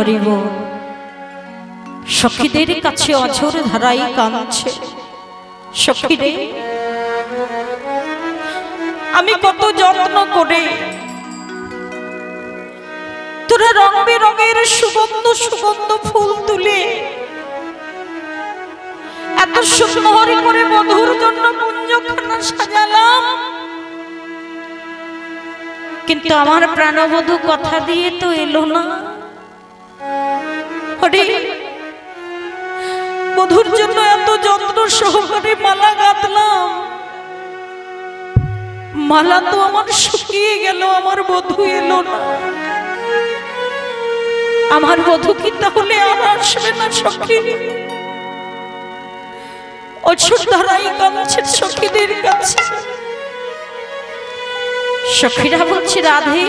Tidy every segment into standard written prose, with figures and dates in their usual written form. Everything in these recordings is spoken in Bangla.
হরি বল। সখীদের কাছে অঝোর ধারাই কাঁদছে। সখীরে, আমি কত যত্ন করে তোরা রং বেরঙের সুগন্ধ সুগন্ধ ফুল তুলে এত সুন্দর করে বধূর জন্য কুঞ্জখানা সাজালাম, কিন্তু আমার প্রাণবধূ কথা দিয়ে তো এলো না। হরি, বধূর জন্য এত যত্ন সহকারে মালা গাঁথলাম, মালা তো আমার শুকিয়ে গেল, আমার বধূ এলো না। আমার বধূ কি তাহলে আর আসবে না? সখী অঝোর ধারাই কাঁদছে সখীদের কাছে। সখীরা বলছে, রাধে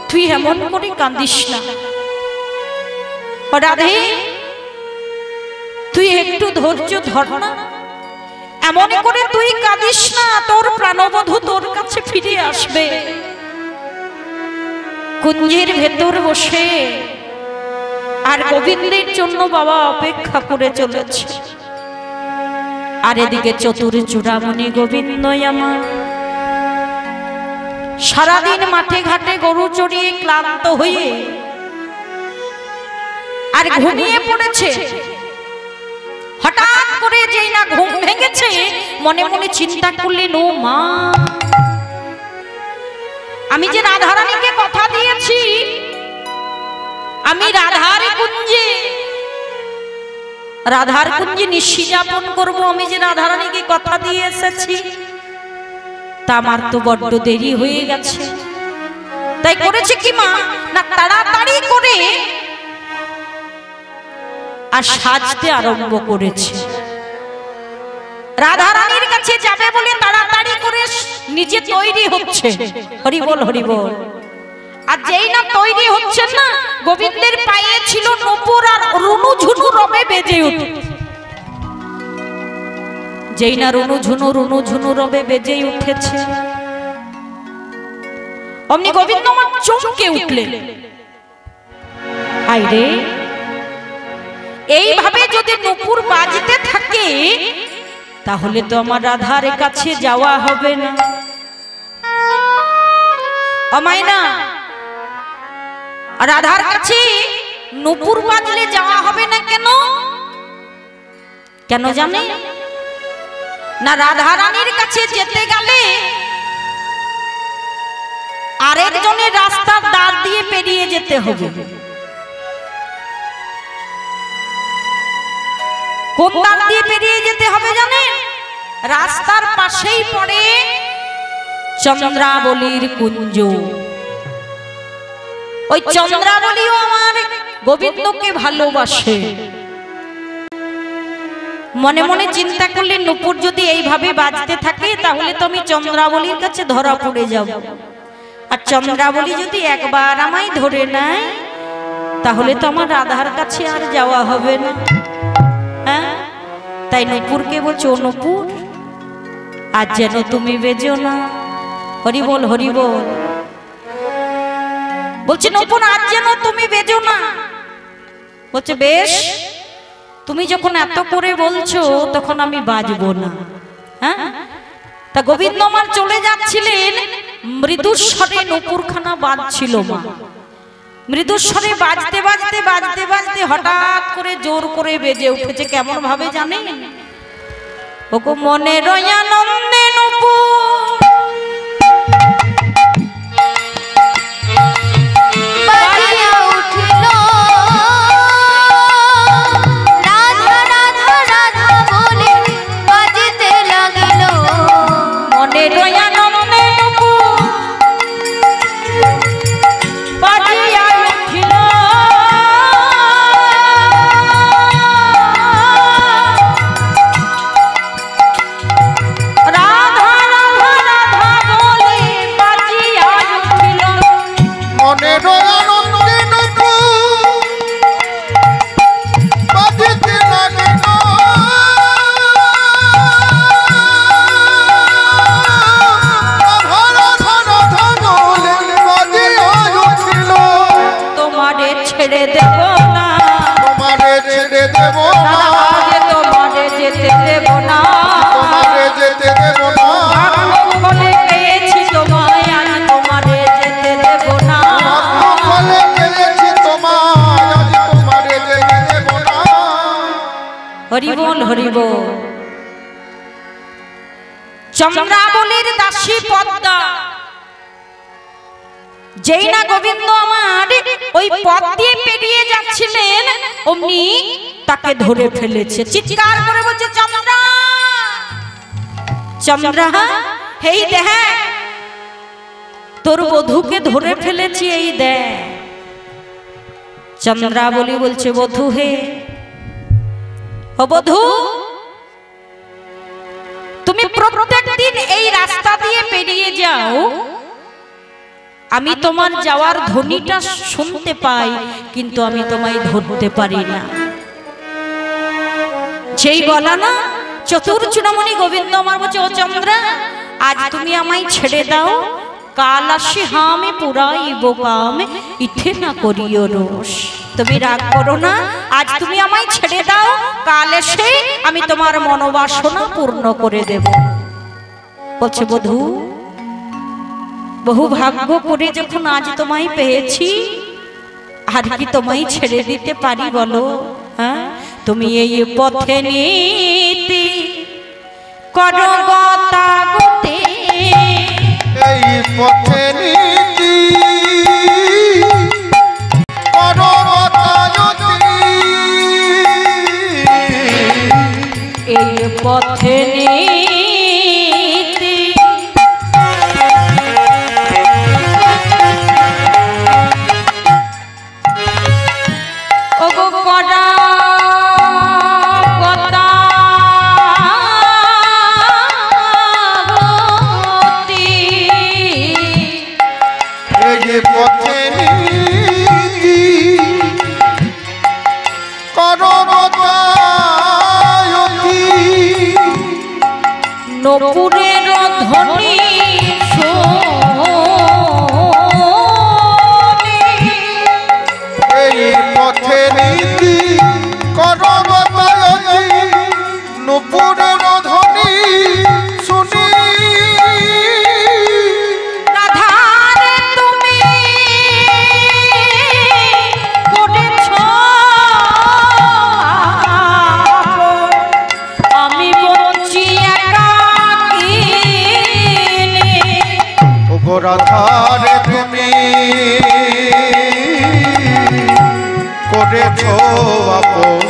তুই এমন করে কাঁদিস না। রাধে তুই একটু ধৈর্য ধর না, এমন করে তুই কাঁদিস না, তোর প্রাণবধূ তোর কাছে ফিরে আসবে। কুঞ্জের ভেতর বসে আর গোবিন্দের জন্য বাবা অপেক্ষা করে চলেছে। আর এদিকে চতুর চূড়ামণি গোবিন্দ আমার সারাদিন মাঠে ঘাটে গরু চড়িয়ে ক্লান্ত হয়ে আর ঘুমিয়ে পড়েছে। হঠাৎ করে যেই না ঘুম ভেঙেছে, মনে মনে চিন্তা করলেন, ও মা, আমি যে রাধারানীকে কথা দিয়েছি আমি রাধার কুঞ্জে নিশি যাপন করবো, আমি যে রাধারানীকে কথা দিয়ে এসেছি, তা আমার তো বড্ড দেরি হয়ে গেছে। তাই করেছে কি মা, না তাড়াতাড়ি করে আর সাজতে আরম্ভ করেছে। রাধারানীর কাছে যাবে বলে তাড়াতাড়ি করে নিজে তৈরি হচ্ছে। হরি বল, হরি বল। আর যেই না তৈরি হচ্ছে না, গোবিন্দের পায়ে ছিল নূপুর আর রুনু ঝুনু রবে বেজে উঠে। যেই না রুনু ঝুনু রবে বেজে উঠেছে, অমনি গোবিন্দ আমার চমকে উঠলেন। আইরে, এইভাবে যদি নূপুর বাজতে থাকে তাহলে তো আমার রাধার কাছে যাওয়া হবে না। অমাইনা, রাধার কাছে নূপুর বাজলে যাওয়া হবে না কেন? কেন জানে না? রাধারানীর কাছে যেতে গেলে আরেকজনের রাস্তার দ্বার দিয়ে পেরিয়ে যেতে হবে। কোন দ্বার দিয়ে পেরিয়ে যেতে হবে জানেন? রাস্তার পাশেই পড়ে চন্দ্রাবলীর কুঞ্জ। ওই চন্দ্রাবলীও আমার গোবিন্দকে ভালোবাসে। মনে মনে চিন্তা করলে, নূপুর যদি এইভাবে বাজতে থাকে তাহলে তো আমি চন্দ্রাবলীর কাছে ধরা পড়ে যাব। আর চন্দ্রাবলী যদি একবার আমায় ধরে নেয় তাহলে তো আমার রাধার কাছে আর যাওয়া হবে না। হ্যাঁ, তাই নূপুরকে বলছো, ও নূপুর, আজ যেন তুমি বেজো না। হরি বল, হরি বল। বলছে, নূপুর আজ যেন তুমি বেজো না। বলছে, বেশ, তুমি যখন এত করে বলছো তখন আমি বাজবো না। হ্যাঁ, তা গোবিন্দ আমার চলে যাচ্ছিলেন, মৃদুস্বরে নূপুরখানা বাজছিল মা। মৃদুস্বরে বাজতে বাজতে বাজতে বাজতে হঠাৎ করে জোর করে বেজে উঠেছে। কেমন ভাবে জানেন? ওগো মনে রয়ানন্দে নূপুর রাধা ছেড়ে দেব না, তোমারে ছেড়ে দেব না, তোমারে যেতে দেব না, তোমারে যেতে দেব না, বলে পেয়েছি তোমায় আজ তোমারে যেতে দেব না, বলে পেয়েছি তোমায় আজ তোমারে যেতে দেব না। হরি বল হরি বল। চন্দ্রাবলীর দাসী পদ্মা যেই না গোবিন্দ আমার ওই পথ দিয়ে পেরিয়ে যাচ্ছিলেন অমনি তাকে ধরে ফেলেছে, চিৎকার করে বলছে চন্দ্রা চন্দ্রা, এই দেখ তোর বধূকে ধরে ফেলেছি, এই দেখ। চন্দ্রাবলী বলছে বধূ হে, ও বধূ তুমি প্রত্যেক দিন এই রাস্তা দিয়ে পেরিয়ে যাও, আমি তোমার যাওয়ার ধ্বনিটা শুনতে পাই, কিন্তু আমি তোমায় ধরতে পারি না। সেই বলা না চতুর্চূড়ামণি গোবিন্দ আমার বলছে ও চন্দ্রা আজ তুমি আমায় ছেড়ে দাও, কাল আসি হামে পুরাইব কাম ইথে না করিও রোষ। তুমি রাগ করো না, আজ তুমি আমায় ছেড়ে দাও, কাল এসে আমি তোমার মনোবাসনা পূর্ণ করে দেব। বলছে বধূ বহু ভাগ্য করে যখন আজ তোমায় পেয়েছি, আর কি তোমায় ছেড়ে দিতে পারি বলো? হ্যাঁ, তুমি এই পথে নীতি করো গতাগতি, এই পথে নীতি করো গতাগতি, এই পথে নীতি ওগো করা গতাগতি, এই পথে নীতি করো গতাগতি, নপুরের ধ্বনি এই পথে নীতি করো গতাগতি, নূপুরের ধ্বনি শুনি, রাধারে তুমি করেছ আমি বলছি একাকিনী, ওগো রাধারে তুমি করেছ আপন,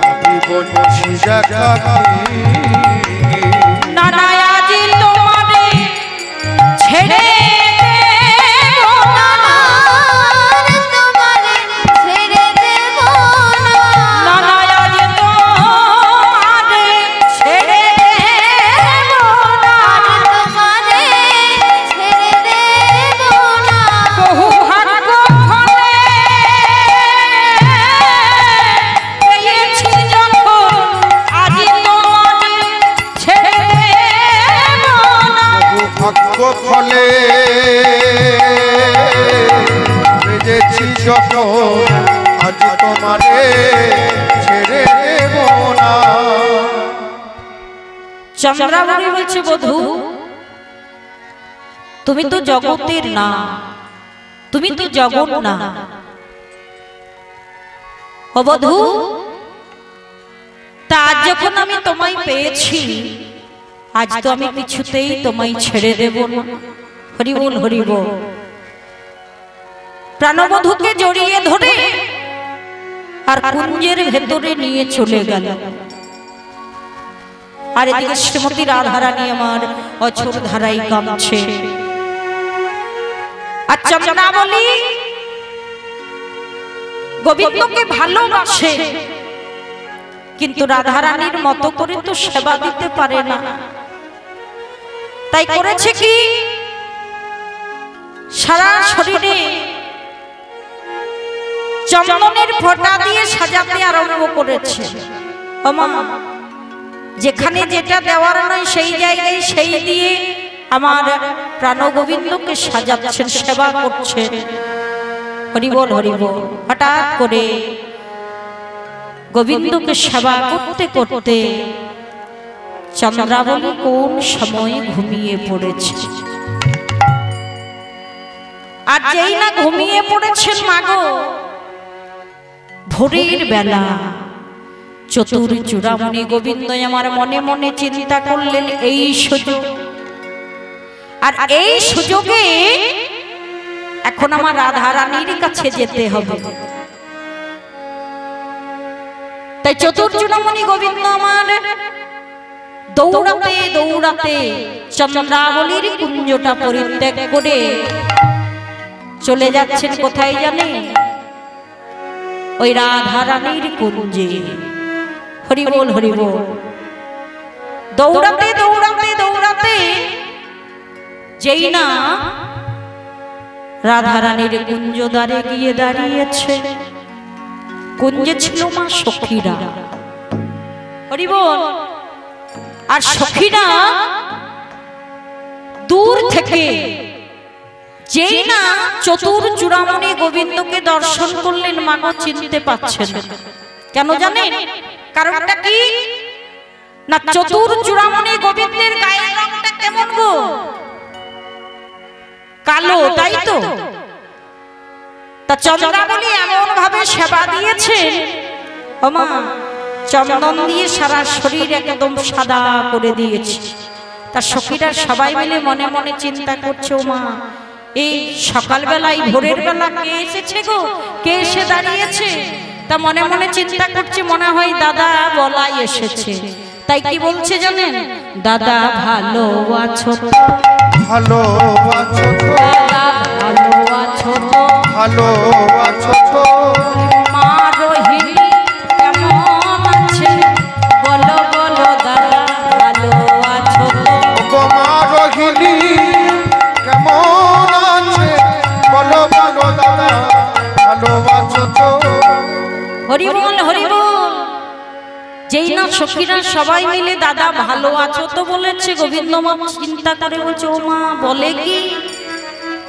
আমি বলছি একাকিনী। নানা আজি তোমারে ছেড়ে দেব না, তোমারে ছেড়ে দেব না, নানা আজি তোমারে ছেড়ে দেব না, তোমারে ছেড়ে দেব না, বহু ভাগ্য ফলে পেয়েছি যখন আজি তোমারে ছেড়ে দেব না, বহু ভাগ্য ফলে বেজেছি যখন আজ তোমারে ছেড়ে দেব না। চন্দ্রাবলী বলছে বধূ তুমি তো জগতের না, তুমি তো জগৎ না, ও বধূ তা আজ যখন আমি তোমায় পেয়েছি, আজ তো আমি কিছুতেই তোমায় ছেড়ে দেব না। হরি বল হরি বল। প্রাণবধূকে জড়িয়ে ধরে আর কুঞ্জের ভেতরে নিয়ে চলে গেল, আর এদিকে শ্রীমতী রাধারানী আমার অছর ধারাই কামছে। আর চন্দ্রাবলী গোবিন্দকে ভালোবাসে, কিন্তু রাধারানীর মতো করে তো সেবা দিতে পারে না। তাই করেছে কি, সারা শরীরে চন্দনের ফোঁটা দিয়ে সাজাতে আরম্ভ করেছে। ওমা, যেখানে যেটা দেওয়ার নয় সেই জায়গায় সেই দিয়ে আমার প্রাণগোবিন্দকে সাজাচ্ছেন, সেবা করছে। হরিবল হরিবল। হঠাৎ করে গোবিন্দকে সেবা করতে করতে চন্দ্রাবলী কোন সময় ঘুমিয়ে পড়েছে। আর যেই না ঘুমিয়ে পড়েছেন মাগো, ভোরের বেলা চতুর চূড়ামণি গোবিন্দ আমার মনে মনে চিন্তা করলেন এই সুযোগ, আর এই সুযোগে এখন আমার রাধা রানীর কাছে যেতে হবে। তাই চতুর চূড়ামণি গোবিন্দ আমার দৌড়াতে দৌড়াতে চন্দ্রাবলীর কুঞ্জটা পরিত্যাগ করে চলে যাচ্ছেন কোথায় জানেন? ওই রাধা রানীর কুঞ্জে। হরিবল হরিবল। দৌড়াতে দৌড়াতে দৌড়াতে যেই না রাধা রানীর কুঞ্জ দ্বারে গিয়ে দাঁড়িয়েছে, কুঞ্জে ছিল মা সখীরা। হরিবল। আর সখীরা দূর থেকে যেই না চতুর চূড়ামণি গোবিন্দকে দর্শন করলেন, মাগো চিনতে পাচ্ছেন। কেন জানেন? কারণটা কি না, চতুর চূড়ামণি গোবিন্দের গায়ের রংটা কেমন গো? কালো, তাই তো? তা চন্দ্রাবলী এমন ভাবে সেবা দিয়েছে, ও মা চন্দন দিয়ে সারা শরীর একদম সাদা করে দিয়েছে। তা সখীরা সবাই মিলে মনে মনে চিন্তা করছে, ও মা এই সকালবেলায় ভোরের বেলা কে এসেছে গো, কে এসে দাঁড়িয়েছে? তা মনে মনে চিন্তা করছে, মনে হয় দাদা বলাই এসেছে। তাই কি বলছে জানেন? দাদা ভালো আছো তো? ভালো আছো তো? দাদা ভালো আছো তো? ভালো আছো তো? মা রোহিণী কেমন আছে? বলো বলো দাদা ভালো আছো তো? গো মা রোহিণী কেমন আছে? বলো বলো দাদা ভালো আছো তো? হরিবল হরিবল। যেই না সখীরা সবাই মিলে দাদা ভালো আছো তো বলেছে, গোবিন্দ মা চিন্তা করে বলছে, ও মা বলে কি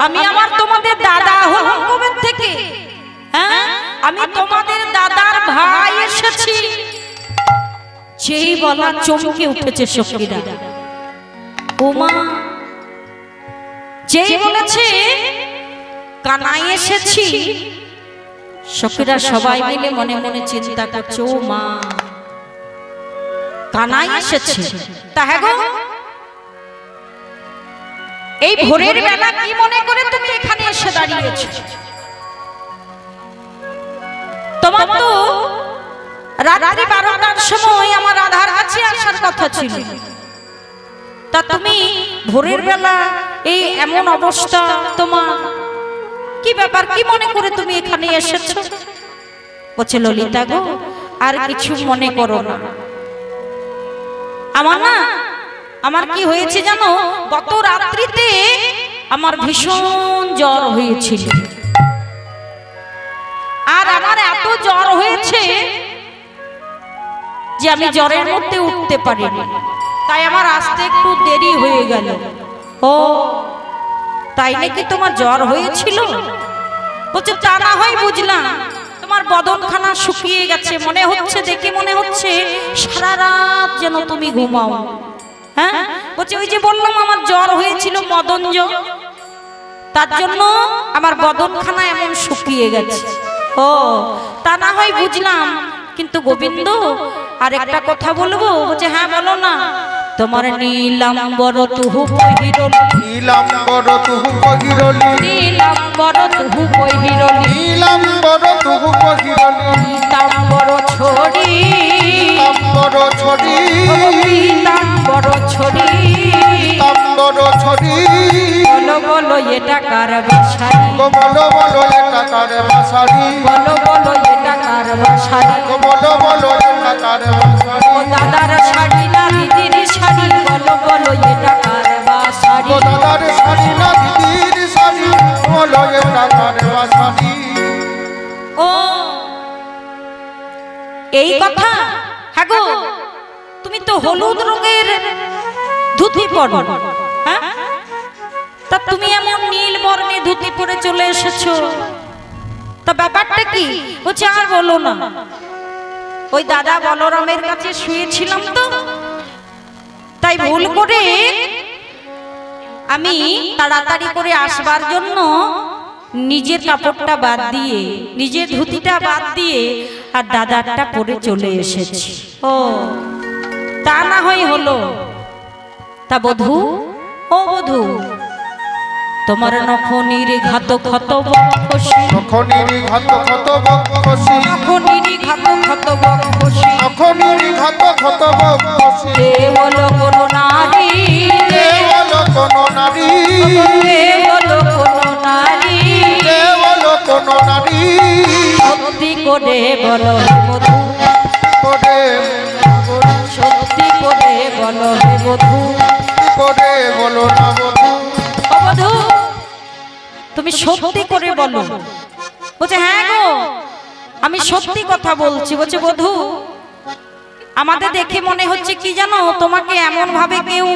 আমি আমার তোমাদের দাদা হলাম কবে থেকে? হ্যাঁ, আমি তোমাদের দাদার ভাই এসেছি। যেই বলা চমকে উঠেছে সখীরা, ও মা যেই বলেছে কানাই এসেছি, সখীরা সবাই মিলে মনে মনে চিন্তা করছে, ও মা কানাই এসেছে। তা হ্যাঁ গো, এই ভোরের বেলা কি মনে করে তুমি এখানে এসে দাঁড়িয়েছো? তোমার তো রাত্রি 12টার সময় আমার রাধার কাছে আসার কথা ছিল। তা তুমি ভোরের বেলা এই এমন অবস্থা তোমার, কি ব্যাপার? কি মনে করে তুমি এখানে এসেছো? বলছে, ললিতা গো আর কিছু মনে করো না। আমার কি হয়েছে জানো? গত রাত্রিতে আমার ভীষণ জ্বর হয়েছিল, আর আমার এত জ্বর হয়েছে যে আমি জ্বরের মধ্যে উঠতে পারিনি। তাই আমার আসতে একটু দেরি হয়ে গেল। ও তাই নাকি তোমার জ্বর হয়েছিল? বলছে, তা না হয় বুঝলাম, তোমার বদনখানা শুকিয়ে গেছে মনে হচ্ছে, দেখে মনে হচ্ছে সারা রাত যেন তুমি ঘুমাও। হ্যাঁ, বলছে ওই যে বললাম আমার জ্বর হয়েছিল মদনজ, তার জন্য আমার বদনখানা এমন শুকিয়ে গেছে। ও তা না হয় বুঝলাম, কিন্তু গোবিন্দ আর একটা কথা বলবো? বলছে, হ্যাঁ বলো না। তোমার নীলাম্বর তুহু পহিরলি, নীলাম্বর তুহু পহিরলি, নীলাম্বর তুহু পহিরলি, নীলাম্বর তুহু পহিরলি, পীতাম্বর ছড়ি, পীতাম্বর ছড়ি, পীতাম্বর ছড়ি, পীতাম্বর ছড়ি। বলো বলো এটা কার বাসারি? গো বলো বলো এটা কার বাসারি? বলো বলো এটা কার বাসারি? গো বলো বলো এটা কার বাসারি? ও দাদার শাড়ি না দিদির শাড়ি? বলো বলো এটা কার বাসারি? গো দাদার শাড়ি না দিদির শাড়ি? বলো এটা কার বাসারি? ও এই কথা? হ্যাঁ গো, তুমি তো হলুদ রঙের ধুতি পরো, হ্যাঁ? তা তুমি এমন নীল বর্ণে ধুতি পরে চলে এসেছো, তা ব্যাপারটা কি? বলছে আর বলো না, ওই দাদা বলরামের কাছে শুয়েছিলাম তো, তাই ভুল করে আমি তাড়াতাড়ি করে আসবার জন্য নিজের কাপড়টা বাদ দিয়ে, নিজের ধুতিটা বাদ দিয়ে আর দাদারটা পরে চলে এসেছি। ও তা না হয় হলো। তা বধূ, ও বধূ, তোমার নখনির ঘাত ক্ষত বক্ষসী, নখনির ঘাত ক্ষত বক্ষসী, নখনির ঘাত ক্ষত বক্ষসী, নখনির ঘাত ক্ষত বক্ষসী, কেবল কোন নারী, কেবল কোন নারী, কেবল কোন নারী, কেবল কোন নারী, সত্যি করে বলো বধূ, করে সত্যি করে বলো হে বধূ, করে বলো না বধূ, ও বধূ তুমি সত্যি করে বলো। বলছে হ্যাঁ গো, আমি সত্যি কথা বলছি। বলছে বধূ, আমাদের দেখে মনে হচ্ছে কি জানো, তোমাকে এমন ভাবে কেউ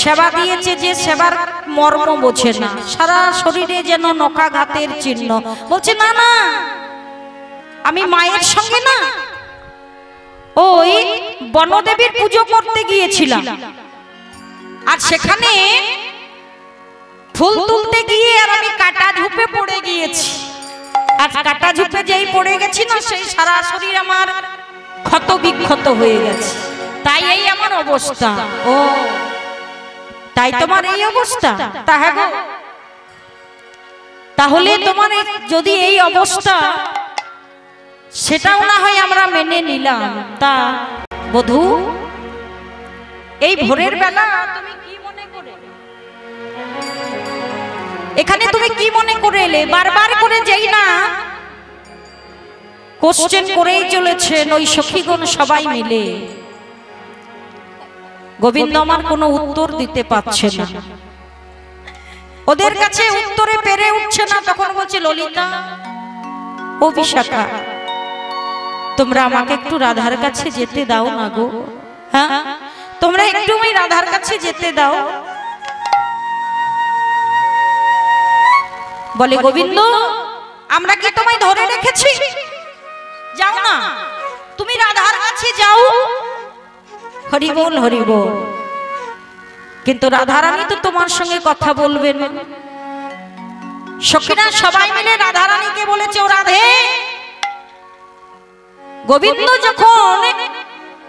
সেবা দিয়েছে যে সেবার মর্ম বোঝে না, সারা শরীরে যেন নখাঘাতের চিহ্ন। বলছে না না, আমি মায়ের সঙ্গে না ওই বনদেবীর পুজো করতে গিয়েছিলাম, আর সেখানে ফুল তুলতে গিয়ে আর আমি কাটা ঝুপে পড়ে গিয়েছি, আর কাটা ঝুপে যেই পড়ে গেছি না, সেই সারা শরীর আমার ক্ষত বিক্ষত হয়ে গেছে, তাই এই আমার অবস্থা। ও তাই তোমার এই অবস্থা? তা হ্যাঁ গো, তাহলে তোমার যদি এই অবস্থা, সেটাও না হয় আমরা মেনে নিলাম। তা বধূ, এই ভোরের বেলা তুমি কি মনে করে এখানে, তুমি কি মনে করে এলে? বারবার করে যেই না কোশ্চেন করেই চলেছেন ওই সখীগণ সবাই মিলে, গোবিন্দ আমার কোনো উত্তর দিতে পারছে না, ওদের কাছে উত্তরে পেরে উঠছে না। তখন বলছে ললিতা, ও বিশাখা, তোমরা আমাকে একটু রাধার কাছে যেতে দাও না গো, হ্যাঁ তোমরা একটু ওই রাধার কাছে যেতে দাও। বলে গোবিন্দ, আমরা কি তোমায় ধরে রেখেছি? যাও না, তুমি রাধার কাছে যাও। হরি বল, হরি বল। কিন্তু রাধারানী তো তোমার সঙ্গে কথা বলবেন। সখীরা সবাই মিলে রাধারানীকে বলেছে, ও রাধে, গোবিন্দ যখন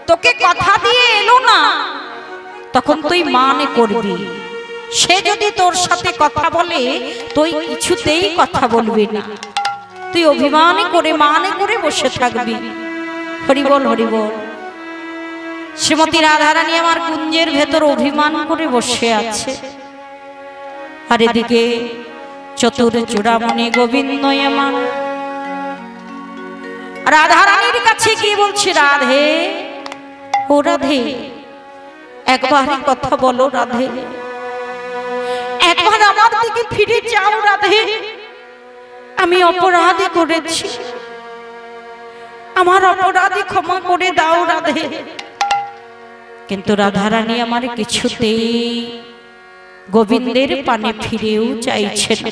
তোকে কথা দিয়ে এলো না, তখন তুই মানে করবি। সে যদি তোর সাথে কথা বলে, তুই কিছুতেই কথা বলবি না, তুই অভিমান করে মানে করে বসে থাকবি। হরি বল, হরি বল। শ্রীমতী রাধারানী আমার কুঞ্জের ভেতর অভিমান করে বসে আছে, আর এদিকে চতুর চূড়ামণি গোবিন্দ আমার রাধারানীর কাছে কি বলছে, রাধে, ও রাধে, একবারই কথা বলো রাধে, একবার আমার দিকে ফিরে যাও রাধে, আমি অপরাধী করেছি, আমার অপরাধী ক্ষমা করে দাও রাধে। কিন্তু রাধারানী আমার কিছুতেই গোবিন্দের পানে ফিরেও চাইছে না।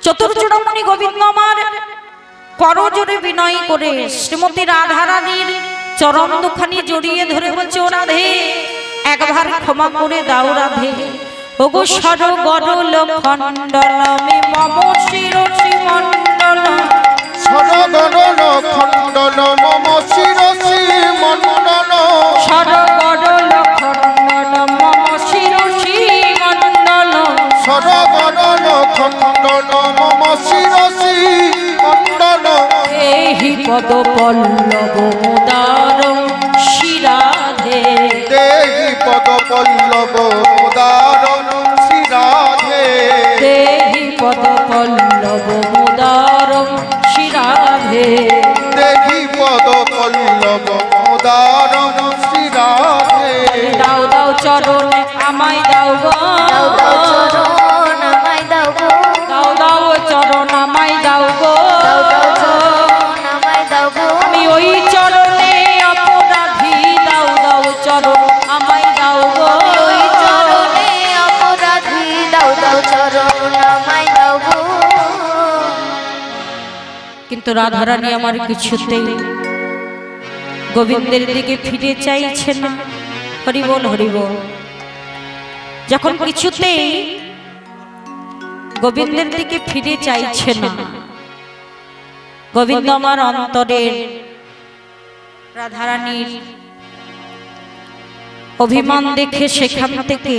চতুর্চূড়ামণি গোবিন্দ আমার করজোরে বিনয় করে শ্রীমতী রাধারানীর চরণ দুখানি জড়িয়ে ধরে বলছে, ও রাধে, একবার ক্ষমা করে দাও রাধে। ওগো সরগরল খণ্ডলমে মম শিরসি মণ্ডল, সরগরল খণ্ডল মম শিরসি মণ্ডল, সরগরল খণ্ডল মম শিরসি মণ্ডল, সরগরল খণ্ডল মম শিরসি মণ্ডল, দেহি পদ পল্লব মুদার শিরাধে, দেহি পদ পল্লব মুদার শিরাধে, দেহি পদ পল্লব মুদার শিরাধে, দেহি পদ পল্লব মুদার শিরাধে। দাও দাও চরণ আমায় দাও গো, দাও দাও চরণ আমায় দাও গো, দাও দাও চরণ আমায় দাও গো, দাও দাও চরণ আমায় দাও গো, আমি ওই চরণে অপরাধী, দাও দাও চরণ আমায় দাও গো, ওই চরণে অপরাধী, দাও দাও চরণ আমায় দাও গো। কিন্তু রাধারানী আমার কিছুতেই গোবিন্দের দিকে ফিরে চাইছে না। হরি বল হরি বল। যখন কিছুতেই গোবিন্দের দিকে ফিরে চাইছে না, গোবিন্দ আমার অন্তরের রাধারানীর অভিমান দেখে সেখান থেকে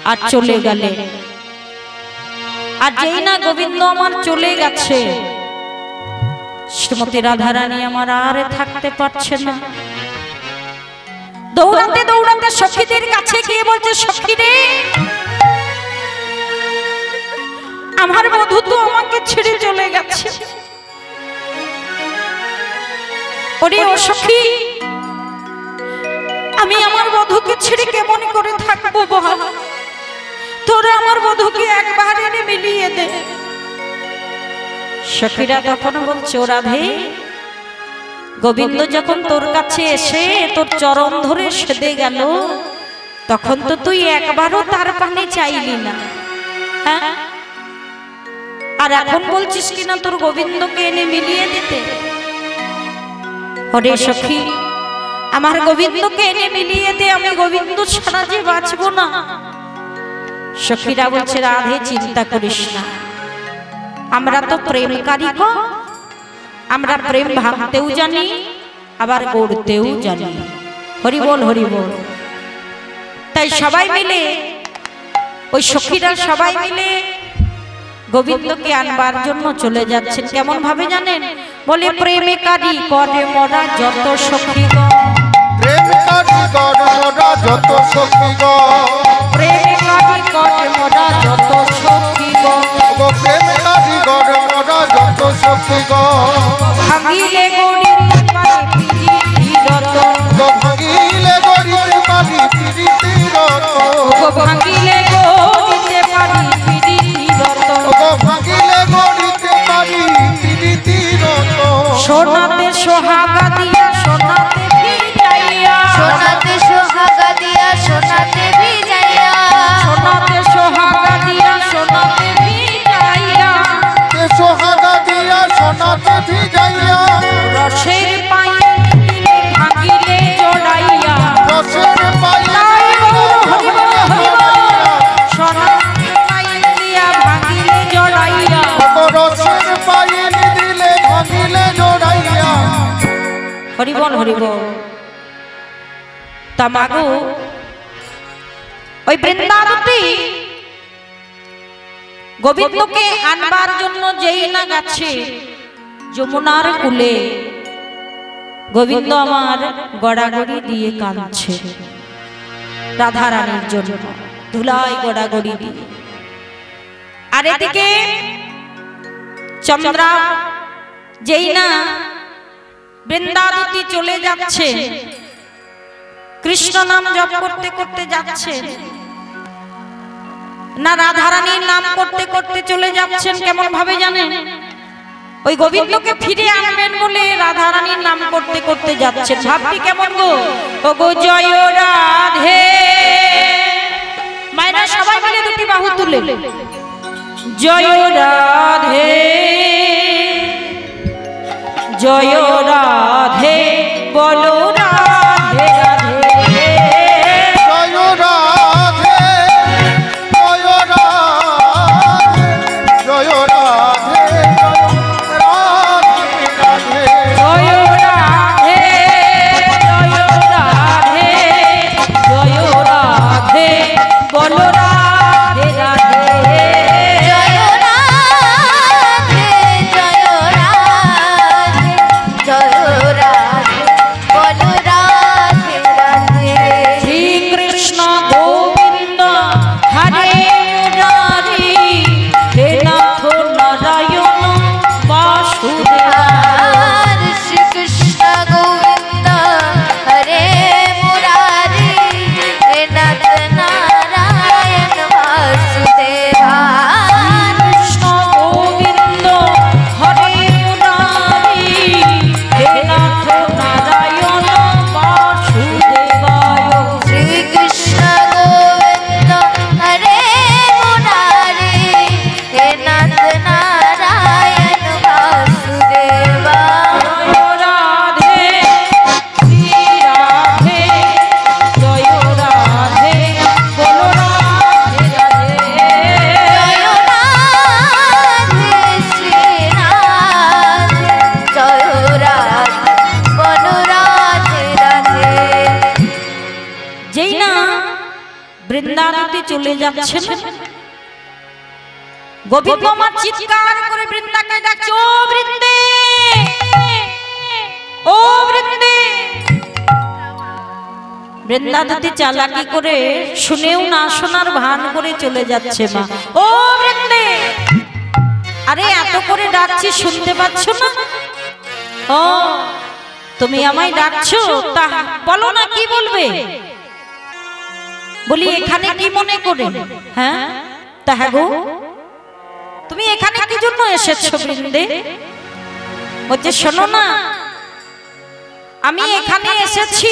আর চলে গেলে। আর যেই না গোবিন্দ আমার চলে গেছে, শ্রীমতী রাধারানী আমার আর থাকতে পারছে না। দৌড়াতে দৌড়াতে সখীদের কাছে গিয়ে বলছে, সখী রে, আমার বধূ তো আমাকে ছেড়ে চলে গেছে। ওরে ও সখী, আমি আমার বধূকে ছেড়ে কেমন করে থাকবো বল? তোরা আমার বধূকে একবার এনে মিলিয়ে দে। সখীরা তখন বলছে, ও রাধে, গোবিন্দ যখন তোর কাছে এসে তোর চরণ ধরে সেদে গেল, তখন তো তুই একবারও তার পানে চাইলি না, হ্যাঁ? আর এখন বলছিস কিনা তোর গোবিন্দকে এনে মিলিয়ে দিতে। ওরে সখী, আমার গোবিন্দকে এনে মিলিয়ে দে, আমি গোবিন্দ ছাড়া যে বাঁচবো না। সখীরা বলছে, রাধে চিন্তা করিস না, আমরা তো প্রেমকারী গো, আমরা প্রেম ভাঙতেও জানি আবার গড়তেও জানি। হরি বল হরি বল। তাই সবাই মিলে, ওই সখীরা সবাই মিলে গোবিন্দকে আনবার জন্য চলে যাচ্ছেন। কেমন ভাবে জানেন? বলে, প্রেমিকারী করে মোরা যত সখীগণ, প্রেমিকারী করে মোরা যত সখীগণ, প্রেমিকারী করে মোরা যত সখীগণ, গো প্রেমিকারী করে মোরা যত সখীগণ, ভাঙিলে গড়িতে পারে প্রীতি রতন, গো ভাঙিলে গড়িতে পারি প্রীতি রতন, গো ভাঙিলে গড়িতে পারি প্রীতি রতন, গো ভাঙিলে গড়িতে পারি প্রীতি রতন, সোনাতে সোহাগা দিয়া সোনাতে ভিজাইয়া, সোনাতে সোহাগা দিয়া সোনাতে ভিজাইয়া, সোনাতে সোহাগা দিয়া সোনাতে ভিজাইয়া, সোহাগা দিয়া সোনাতে ভিজাইয়া, রসের পায়ে দিলে ভাঙিলে জড়াইয়া, রসের পায়ে তাই গৌর হরি বল হরি বল, সোনাতে পায়ে দিয়া ভাঙিলে জড়াইয়া, রসের পায়ে দিলে ভাঙিলে জড়াইয়া। হরি বল হরি বল। তা মাগো, ওই বৃন্দাবতী গোবিন্দকে আনবার জন্য যেই না গেছে যমুনার কূলে, গোবিন্দ আমার গড়াগড়ি দিয়ে কাঁদছে রাধারানীর জন্য, ধুলাই গড়াগড়ি দিয়ে। আর এদিকে চন্দ্রা যেই না বৃন্দাবতী চলে যাচ্ছে, কৃষ্ণ নাম জপ করতে করতে যাচ্ছে না, রাধারানীর নাম করতে করতে চলে যাচ্ছেন। কেমন ভাবে জানেন? ওই গোবিন্দকে ফিরে আনবেন বলে রাধারানীর নাম করতে করতে যাচ্ছেন। ভাবটি কেমন গো? ও গো জয় রাধে, মায়েরা সবাই মিলে দুটি বাহু তুলে জয় রাধে, জয় রাধে বলো, রাধে রাধে, জয় রাধে, জয় রাধে, জয় রাধে, রাধে রাধে, জয় রাধে, জয় রাধে, জয় রাধে বলো, রাধে রাধে, জয় রাধে, জয় রাধে, যাচ্ছে না? গোবিন্দ আমার চিৎকার করে বৃন্দাকে ডাকছে, ও বৃন্দে, ও বৃন্দে। বৃন্দাদতি চালাকি করে শুনেও না শোনার ভান করে চলে যাচ্ছে মা, ও বৃন্দে। আরে এত করে ডাকছি শুনতে পাচ্ছ না? ও তুমি আমায় ডাকছো, তা বলো না কি বলবে? বলি এখানে কি মনে করে? হ্যাঁ তা হ্যাঁ গো, তুমি এখানে কি জন্য এসেছো বৃন্দে? বলছে শোনো না, আমি এখানে এসেছি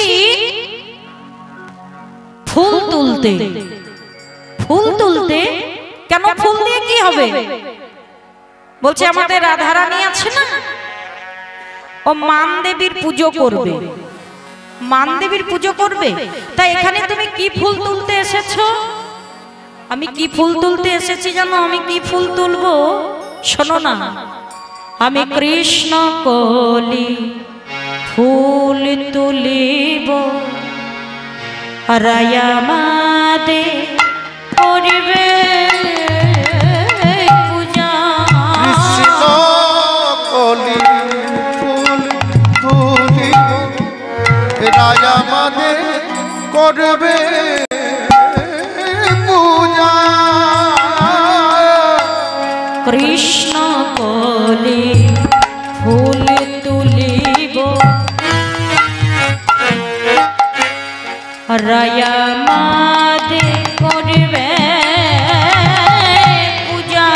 ফুল তুলতে। ফুল তুলতে? কেন, ফুল দিয়ে কি হবে? বলছে আমাদের রাধারানী আছে না, ও মান দেবীর পুজো করবে। মান দেবীর পুজো করবে, তাই এখানে তুমি কি ফুল তুলতে এসেছো? আমি কি ফুল তুলতে এসেছি জানো? আমি কি ফুল তুলবো শোনো না, আমি কৃষ্ণ কলি ফুল তুলিব, রায়া মাদে করবে পূজা। কৃষ্ণ কলি ফুল তুলিব, রায়া মাদে করবে পূজা। কৃষ্ণ কলি ফুল তুলিব, রায়া মাদে করবে পূজা।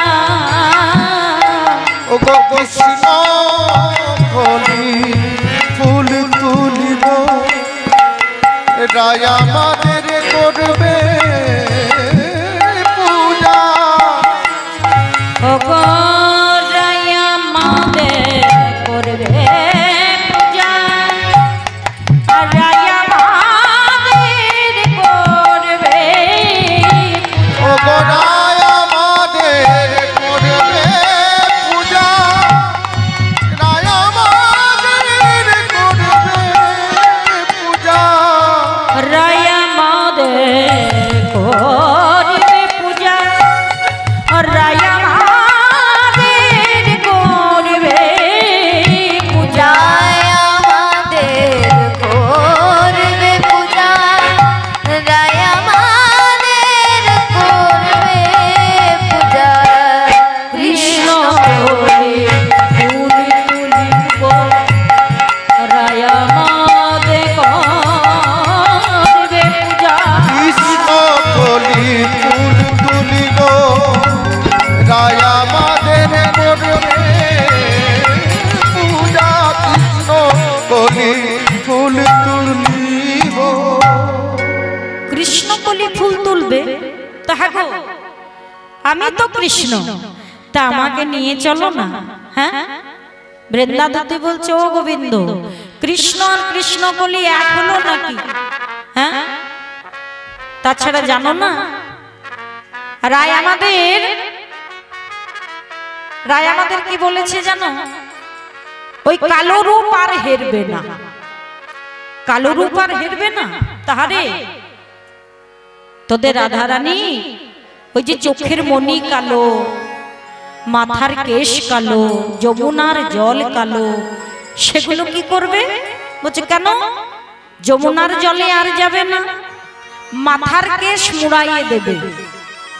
ও গো কৃষ্ণ কলি ফুল তুলিব, রায়া মাদের করবে পূজা। ও গো রায়া মাদে করবে পূজা, রায়া মাদের করবে। ও গো রায়া মাদের করবে পূজা, রায়া মাদের করবে পূজা। রায়া মাদে করবে পূজা, রায়া মাদের করবে পূজা। আমাদের করবে পূজা, রায় আমাদের করবে পূজা। কৃষ্ণ কলি ফুল তুলিব, রায়া মাদে করবে পূজা। কৃষ্ণ কলি ফুল তুলিব, রায়া মাদের করবে পূজা। কৃষ্ণ কলি ফুল তুলিব। কৃষ্ণ কলি ফুল তুলবে? তাহা গো, আমি তো কৃষ্ণ, তা আমাকে নিয়ে চলো না। হ্যাঁ, বৃন্দাদতি বলছে, ও গোবিন্দ, কৃষ্ণ আর কৃষ্ণ কলি এক হলো নাকি? হ্যাঁ, তাছাড়া জানো না রায় আমাদের কি বলেছে জানো? ওই কালো রূপ আর হেরবে না, কালো রূপ আর হেরবে না। তাহারে তোদের রাধারানী ওই যে চোখের মনি কালো, মাথার কেশ কালো, যমুনার জল কালো, সেগুলো কি করবে? বলছে কেন, যমুনার জলে আর যাবে না, মাথার কেশ মুড়াইয়ে দেবে,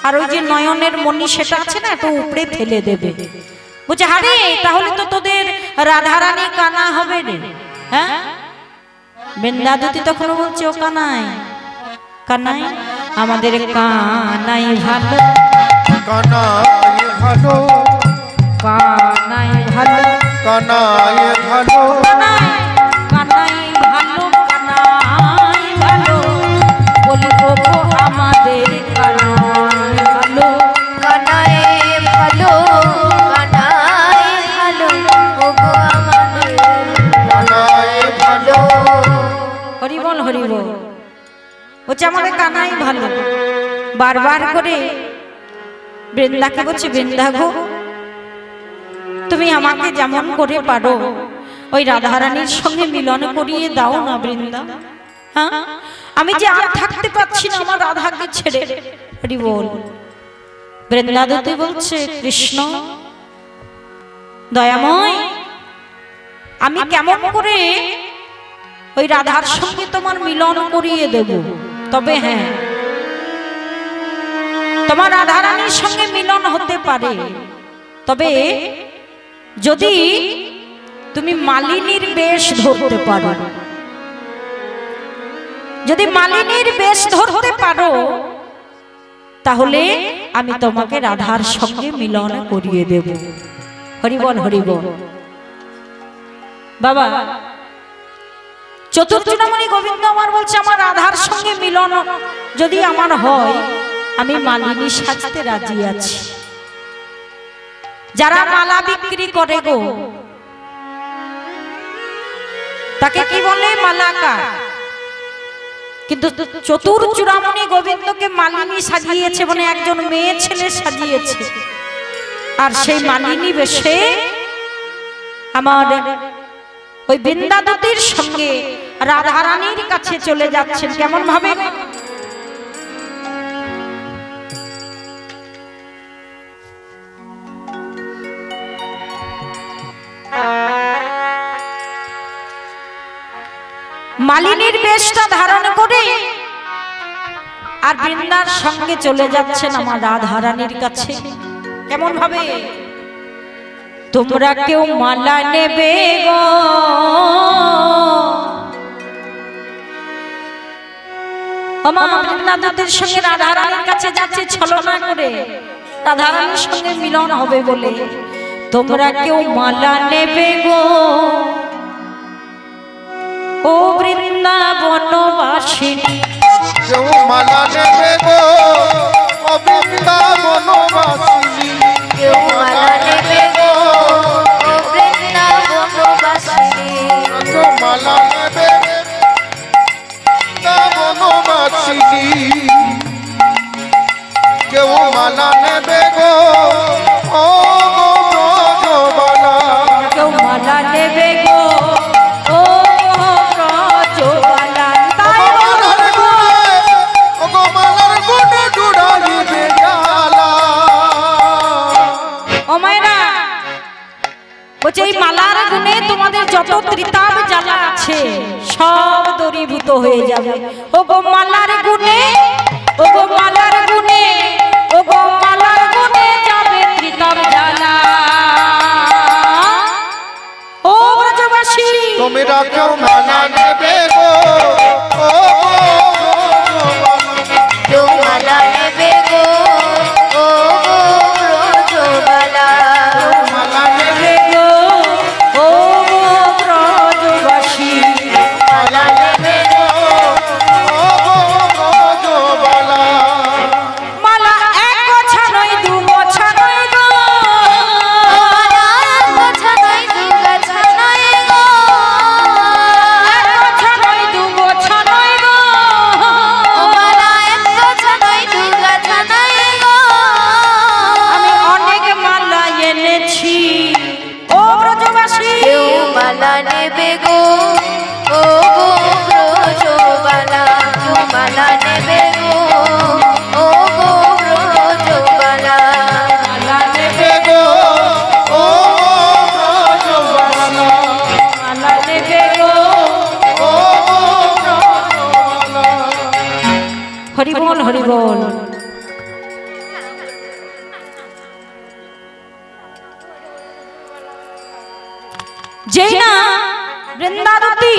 আর ওই যে নয়নের মনি সেটা আছে না, একটু উপরে ফেলে দেবে। বলছে আরে তাহলে তো তোদের রাধারানী কানা হবে রে। হ্যাঁ, বৃন্দাদতি তখন বলছে, ও কানাই, কানাই আমাদের কানাই ভালো, কানাই ভালো, কানাই ভালো, কানাই ভালো, কানাই ভালো, কানাই ভালো, বলি ওগো আমাদের কানাই ভালো। কানাই ভালো, কানাই ভালো, ওগো আমাদের কানাই ভালো। হরিবল হরিবল। বলছে আমাদের কানাই ভালো। বারবার করে বৃন্দাকে বলছে, বৃন্দা গো, তুমি আমাকে যেমন করে পারো ওই রাধারানীর সঙ্গে মিলন করিয়ে দাও না বৃন্দা। হ্যাঁ, আমি যে আর থাকতে পারছি না আমার রাধাকে ছেড়ে। হরি বল। বৃন্দাবতী বলছে, কৃষ্ণ দয়াময়, আমি কেমন করে ওই রাধার সঙ্গে তোমার মিলন করিয়ে দেব? তবে হ্যাঁ, তোমার রাধারানীর সঙ্গে মিলন হতে পারে, তবে যদি তুমি মালিনীর বেশ ধরতে পারো, যদি মালিনীর বেশ ধরতে পারো, তাহলে আমি তোমাকে রাধার সঙ্গে মিলন করিয়ে দেব। হরিবল হরিবল। বাবা, চতুর্চূড়ামণি গোবিন্দ আমার বলছে, আমার রাধার সঙ্গে মিলন যদি আমার হয়, আমি মালিনী সাজতে রাজি আছি। যারা মালা বিক্রি করে গো, তাকে কি বলে? মালাকার। কিন্তু চতুর্চূড়ামণি গোবিন্দকে মালিনী সাজিয়েছে, মানে একজন মেয়ে ছেলে সাজিয়েছে, আর সেই মালিনী বেশে আমার ওই বৃন্দাবতীর সঙ্গে রাধারানীর কাছে চলে যাচ্ছেন। কেমন ভাবে? মালিনীর বেশটা ধারণ করে আর বৃন্দার সঙ্গে চলে যাচ্ছেন আমার রাধারানীর কাছে। কেমন ভাবে? তোমরা কেউ মালা নেবে গো, আমার বৃন্দাবতীর সঙ্গে রাধারানীর কাছে যাচ্ছে ছলনা করে, রাধারানীর সঙ্গে মিলন হবে বলে। তোমরা কেউ মালা নেবে গো, ও বৃন্দাবনবাসিনী, কেউ মালা নেবে গো, ও বৃন্দাবনবাসিনী, কেউ মালা নেবে গো, ও বৃন্দাবনবাসিনী, কেউ মালা নেবে বৃন্দাবনবাসিনী, কেউ মালা নেবে গো, ও ব্রজবালা, কেউ মালা নেবে গো, ও ব্রজবালা। তাই ও গো মালার গুণে জুড়াইবে জ্বালা। ও মায়েরা বলছে, এই মালার গুণে তোমাদের যত ত্রিতাপ জ্বালা আছে সব দূরীভূত হয়ে যাবে। ও গো মালার গুণে, ও গো মালার গুণে, ও গো মালার গুণে যাবে ত্রিতাপ জ্বালা। ও ব্রজবাসী, তোমরা কেউ মালা নেবে গো, ও কেউ মালা নেবে গো, ও ব্রজবালা, মালা নেবে গো, ও ব্রজবাসী, মালা নেবে গো, ও ব্রজবালা। মালা এক গোছা নয়, দু গোছা নয় গো, মালা এক গোছা নয়, দু গোছা নয় গো, এক গোছা নয়, দু গোছা নয় গো, মালা এক গোছা নয়, দু গোছা নয় গো, আমি অনেক মালা এনেছি। ও ব্রজবাসী, কেউ মালা নেবে গো, ও ব্রজবালা, কেউ মালা নেবে গো, ও ব্রজবালা, মালা নেবে গো, ও ব্রজবালা, মালা নেবে গো। ও ব্রজবালা। হরি বল হরি বল। যেই না বৃন্দাবতী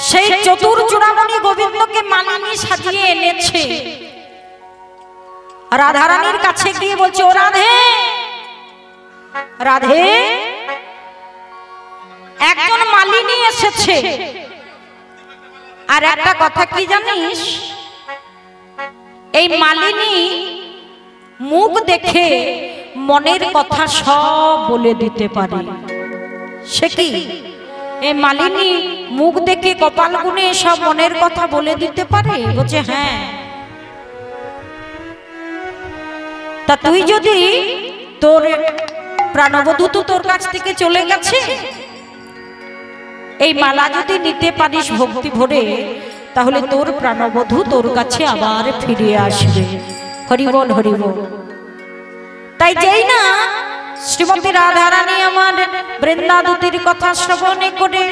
সেই চতুর্চূড়ামণি গোবিন্দকে মালিনী সাজিয়ে এনেছে, রাধারানীর কাছে গিয়ে বলছে, ও রাধে, রাধে, একজন মালিনী এসেছে, আর একটা কথা কি জানিস, এই মালিনী মুখ দেখে মনের কথা সব বলে দিতে পারে। সে কি? এই মালিনী মুখ দেখে কপাল গুনে সব মনের কথা বলে দিতে পারে? বলছে হ্যাঁ। তা তুই যদি, তোর প্রাণবধূ তো তোর কাছ থেকে চলে গেছে, এই মালা যদি নিতে পারিস ভক্তি ভরে, তাহলে তোর প্রাণবধূ তোর কাছে আবার ফিরে আসবে। হরি বল, হরি বল। তাই যেই না শ্রীমতী রাধারানী আমার বৃন্দাবতীর কথা শ্রবণে করে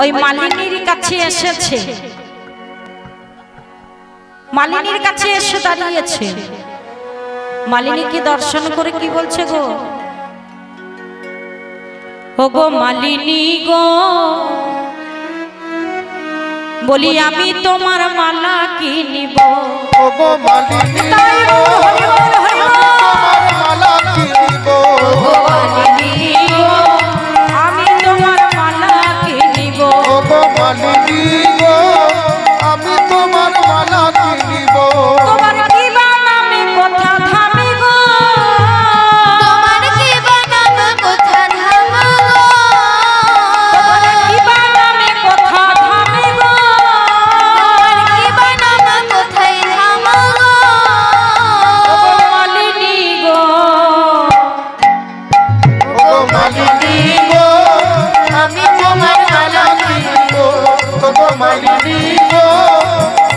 ওই মালিনীর কাছে এসেছে, মালিনীর কাছে এসে দাঁড়িয়েছে। মালিনীকে দর্শন করে কি বলছে গো, ও গো মালিনী গো, বলি আমি তোমার মালা কিনিব। ও গো মালিনী তাই গো, হরি বল, হরি বল। তোমার মালা কিনিব। ও গো মালিনী গো, আমি তোমার মালা কিনিব। ও গো মালিনী গো, আমি তোমার মালা কিনিব। তোমার কি বানামে কথা ধামে গো, তোমার কি বানাম কোথা ধাম গো, তোমার কি বানামে কথা ধামে গো, তোমার কি বানাম কোথায় ধাম গো, ও গো মালিনী গো, ও গো মালিনী গো, আমি তোমার মালা কিনিব। ও গো মালিনী গো,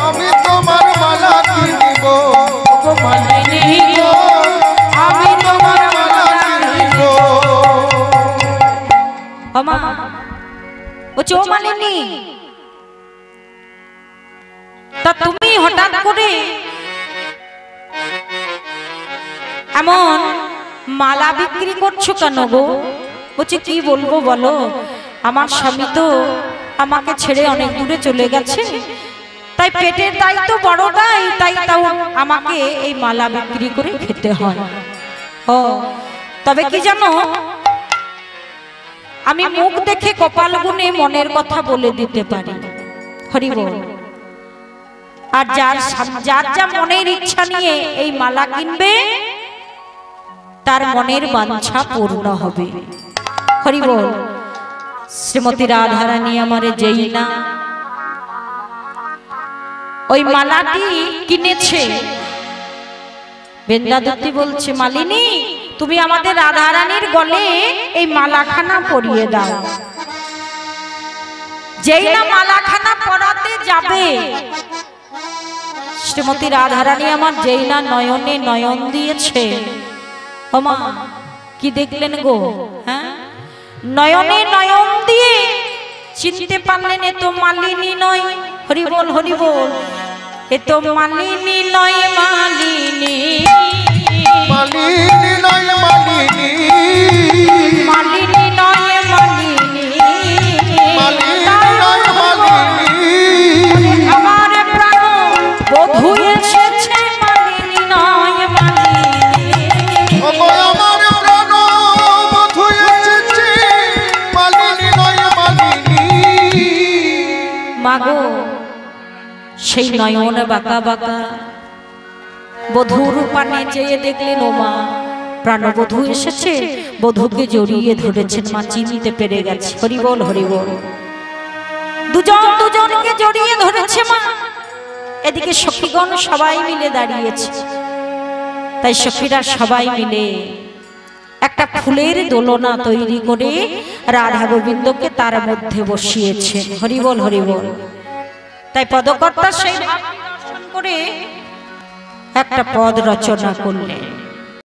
আমি তোমার মালা কিনিব। ও গো মালিনী গো, আমি তোমার মালা কিনিব। আমা ও চো মালিনী, তা তুমি হঠাৎ করে এমন মালা বিক্রি করছো কেন গো? বলছে কি বলবো বলো, আমার স্বামী তো আমাকে ছেড়ে অনেক দূরে চলে গেছে, তাই পেটের দায়িত্ব বড় দায়, তাই তাও আমাকে এই মালা বিক্রি করে খেতে হয়। ও তবে কি জানো, আমি মুখ দেখে কপাল গুনে মনের কথা বলে দিতে পারি। হরি বল। আর যার যা মনের ইচ্ছা নিয়ে এই মালা কিনবে তার মনের বাঞ্ছা পূর্ণ হবে। হরি বল। শ্রীমতী রাধারানী আমারে যেই না ওই মালাটি কিনেছে, বৃন্দাবতী বলছে মালিনী তুমি আমাদের রাধারানীর গলে এই মালাখানা পরিয়ে দাও। যেই না মালাখানা পরাতে যাবে, শ্রীমতী রাধারানী আমার যেই না নয়নে নয়ন দিয়েছে, ওমা কি দেখলেন গো, হ্যাঁ নয়নে নয়ন দিয়ে চিনতে পারলেন এ তো মালিনী নয়। হরি বল, হরি বল। এ তো মালিনী নয়, মালিনী মালিনী নয় মালিনী, মালিনী নয়, মালিনী মালিনী নয় মালিনী। আমার প্রাণ বধূ এসেছে, মালিনী নয়, মালিনী ও গো আমার প্রাণ বধূ এসেছে, মালিনী নয় মালিনী। মাগো সেই নয়ন বাঁকা বাঁকা বধূর পানে চেয়ে দেখলেন ও মা প্রাণবধূ এসেছে, বধূকে জড়িয়ে ধরেছেন, মা চিনতে পেরে গেছে। হরি বল, হরি বল। দুজন দুজনকে জড়িয়ে ধরেছে মা। এদিকে সখীগণ সবাই মিলে দাঁড়িয়েছে, তাই সখীরা সবাই মিলে একটা ফুলের দোলনা তৈরি করে রাধা গোবিন্দকে তার মধ্যে বসিয়েছে। হরি বল, হরি বল। তাই পদকর্তা সেই ভাব দর্শন করে একটা পদ রচনা করলেন।